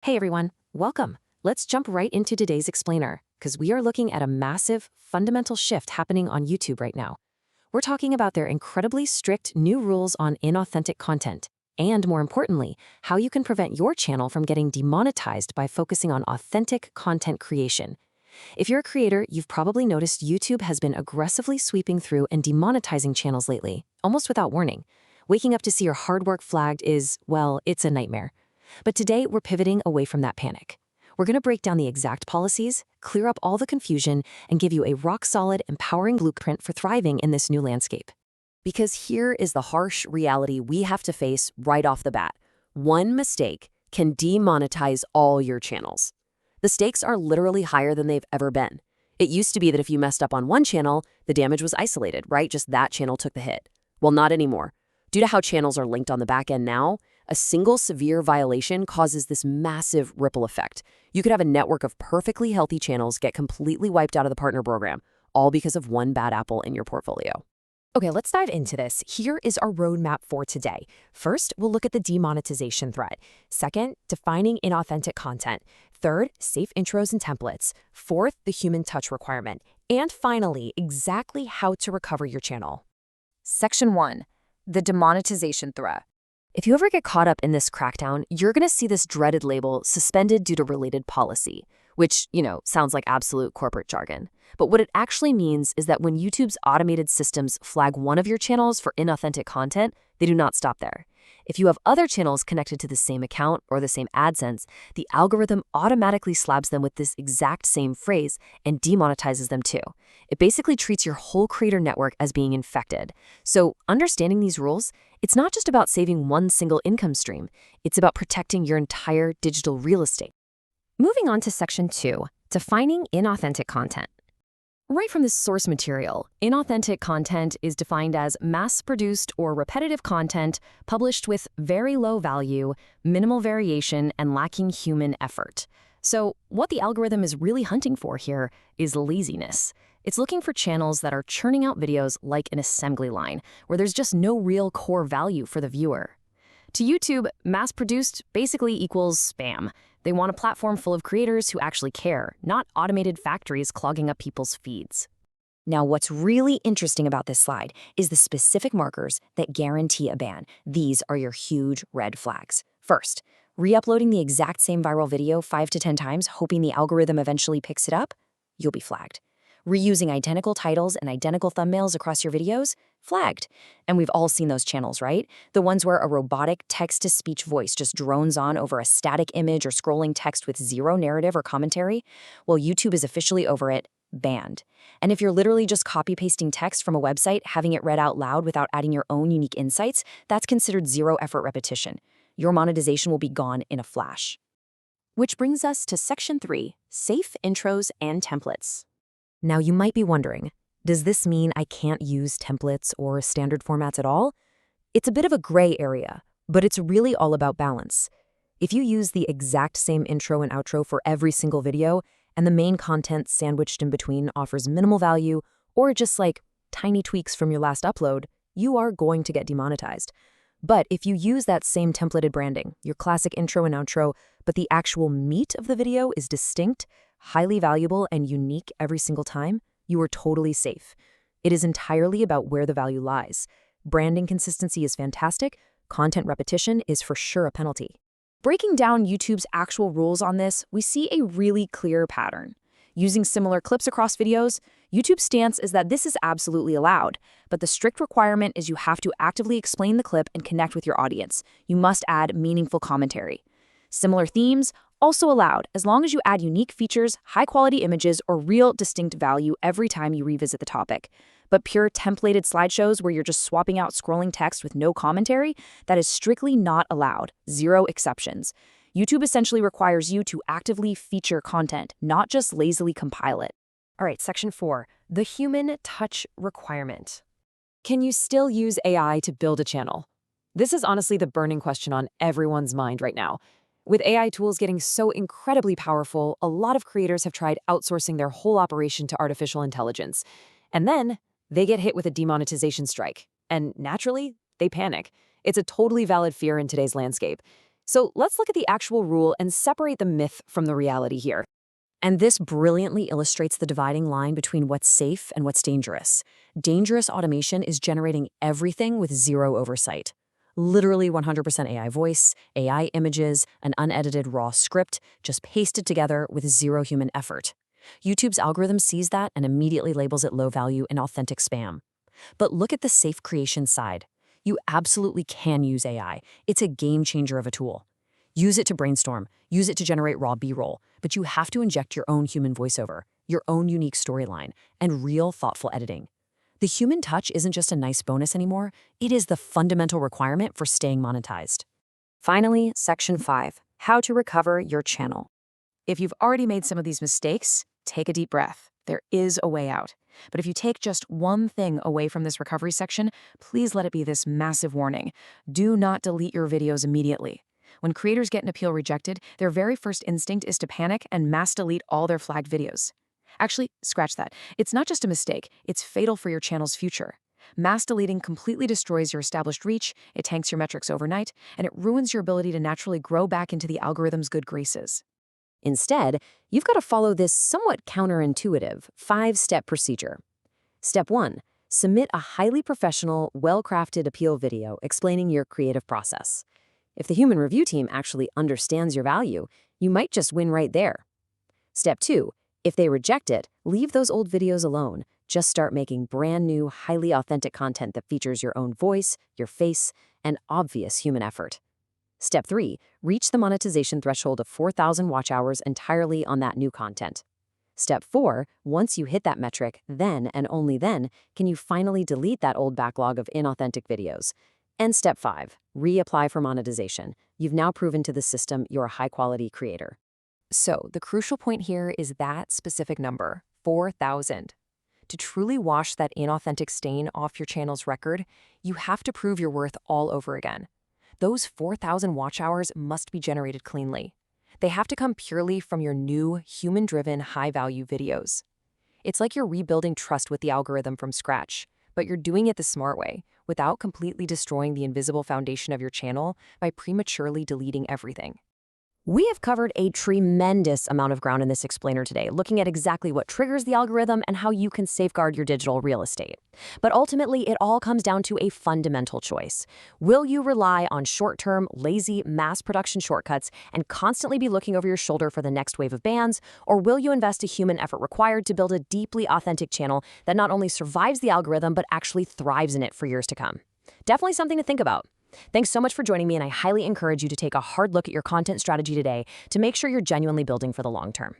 Hey everyone, welcome. Let's jump right into today's explainer, because we are looking at a massive, fundamental shift happening on YouTube right now. We're talking about their incredibly strict new rules on inauthentic content, and more importantly, how you can prevent your channel from getting demonetized by focusing on authentic content creation. If you're a creator, you've probably noticed YouTube has been aggressively sweeping through and demonetizing channels lately, almost without warning. Waking up to see your hard work flagged is, well, it's a nightmare. But today, we're pivoting away from that panic. We're going to break down the exact policies, clear up all the confusion, and give you a rock-solid, empowering blueprint for thriving in this new landscape. Because here is the harsh reality we have to face right off the bat. One mistake can demonetize all your channels. The stakes are literally higher than they've ever been. It used to be that if you messed up on one channel, the damage was isolated, right? Just that channel took the hit. Well, not anymore. Due to how channels are linked on the back end now, a single severe violation causes this massive ripple effect. You could have a network of perfectly healthy channels get completely wiped out of the partner program, all because of one bad apple in your portfolio. Okay, let's dive into this. Here is our roadmap for today. First, we'll look at the demonetization threat. Second, defining inauthentic content. Third, safe intros and templates. Fourth, the human touch requirement. And finally, exactly how to recover your channel. Section 1. The demonetization threat. If you ever get caught up in this crackdown, you're going to see this dreaded label, suspended due to related policy, which, sounds like absolute corporate jargon. But what it actually means is that when YouTube's automated systems flag one of your channels for inauthentic content, they do not stop there. If you have other channels connected to the same account or the same AdSense, the algorithm automatically slabs them with this exact same phrase and demonetizes them too. It basically treats your whole creator network as being infected. So understanding these rules, it's not just about saving one single income stream, it's about protecting your entire digital real estate. Moving on to Section 2, defining inauthentic content. Right from the source material, inauthentic content is defined as mass-produced or repetitive content published with very low value, minimal variation, and lacking human effort. So what the algorithm is really hunting for here is laziness. It's looking for channels that are churning out videos like an assembly line, where there's just no real core value for the viewer. To YouTube, mass-produced basically equals spam. They want a platform full of creators who actually care, not automated factories clogging up people's feeds. Now, what's really interesting about this slide is the specific markers that guarantee a ban. These are your huge red flags. First, re-uploading the exact same viral video 5 to 10 times, hoping the algorithm eventually picks it up, you'll be flagged. Reusing identical titles and identical thumbnails across your videos, flagged. And we've all seen those channels, right? The ones where a robotic text-to-speech voice just drones on over a static image or scrolling text with zero narrative or commentary. Well, YouTube is officially over it, banned. And if you're literally just copy-pasting text from a website, having it read out loud without adding your own unique insights, that's considered zero-effort repetition. Your monetization will be gone in a flash. Which brings us to Section 3, safe intros and templates. Now, you might be wondering, does this mean I can't use templates or standard formats at all? It's a bit of a gray area, but it's really all about balance. If you use the exact same intro and outro for every single video, and the main content sandwiched in between offers minimal value, or just like tiny tweaks from your last upload, you are going to get demonetized. But if you use that same templated branding, your classic intro and outro, but the actual meat of the video is distinct, highly valuable, and unique every single time, you are totally safe. It is entirely about where the value lies. Branding consistency is fantastic. Content repetition is for sure a penalty. Breaking down YouTube's actual rules on this, we see a really clear pattern. Using similar clips across videos, YouTube's stance is that this is absolutely allowed, but the strict requirement is you have to actively explain the clip and connect with your audience. You must add meaningful commentary. Similar themes, also allowed, as long as you add unique features, high-quality images, or real distinct value every time you revisit the topic. But pure templated slideshows where you're just swapping out scrolling text with no commentary, that is strictly not allowed. Zero exceptions. YouTube essentially requires you to actively feature content, not just lazily compile it. All right, Section 4, the human touch requirement. Can you still use AI to build a channel? This is honestly the burning question on everyone's mind right now. With AI tools getting so incredibly powerful, a lot of creators have tried outsourcing their whole operation to artificial intelligence. And then they get hit with a demonetization strike. And naturally, they panic. It's a totally valid fear in today's landscape. So let's look at the actual rule and separate the myth from the reality here. And this brilliantly illustrates the dividing line between what's safe and what's dangerous. Dangerous automation is generating everything with zero oversight. Literally 100% AI voice, AI images, an unedited raw script, just pasted together with zero human effort. YouTube's algorithm sees that and immediately labels it low value and authentic spam. But look at the safe creation side. You absolutely can use AI. It's a game changer of a tool. Use it to brainstorm, use it to generate raw B-roll, but you have to inject your own human voiceover, your own unique storyline, and real thoughtful editing. The human touch isn't just a nice bonus anymore, it is the fundamental requirement for staying monetized. Finally, Section 5, how to recover your channel. If you've already made some of these mistakes, take a deep breath. There is a way out. But if you take just one thing away from this recovery section, please let it be this massive warning. Do not delete your videos immediately. When creators get an appeal rejected, their very first instinct is to panic and mass delete all their flagged videos. Actually, scratch that. It's not just a mistake, it's fatal for your channel's future. Mass deleting completely destroys your established reach, it tanks your metrics overnight, and it ruins your ability to naturally grow back into the algorithm's good graces. Instead, you've got to follow this somewhat counterintuitive 5-step procedure. Step 1. Submit a highly professional, well-crafted appeal video explaining your creative process. If the human review team actually understands your value, you might just win right there. Step 2. If they reject it, leave those old videos alone. Just start making brand new, highly authentic content that features your own voice, your face, and obvious human effort. Step 3. Reach the monetization threshold of 4,000 watch hours entirely on that new content. Step 4. Once you hit that metric, then and only then can you finally delete that old backlog of inauthentic videos. And Step 5. Reapply for monetization. You've now proven to the system you're a high-quality creator. So the crucial point here is that specific number, 4,000. To truly wash that inauthentic stain off your channel's record, you have to prove your worth all over again. Those 4,000 watch hours must be generated cleanly. They have to come purely from your new, human-driven, high-value videos. It's like you're rebuilding trust with the algorithm from scratch, but you're doing it the smart way, without completely destroying the invisible foundation of your channel by prematurely deleting everything. We have covered a tremendous amount of ground in this explainer today, looking at exactly what triggers the algorithm and how you can safeguard your digital real estate. But ultimately, it all comes down to a fundamental choice. Will you rely on short-term, lazy, mass production shortcuts and constantly be looking over your shoulder for the next wave of bans, or will you invest a human effort required to build a deeply authentic channel that not only survives the algorithm, but actually thrives in it for years to come? Definitely something to think about. Thanks so much for joining me, and I highly encourage you to take a hard look at your content strategy today to make sure you're genuinely building for the long term.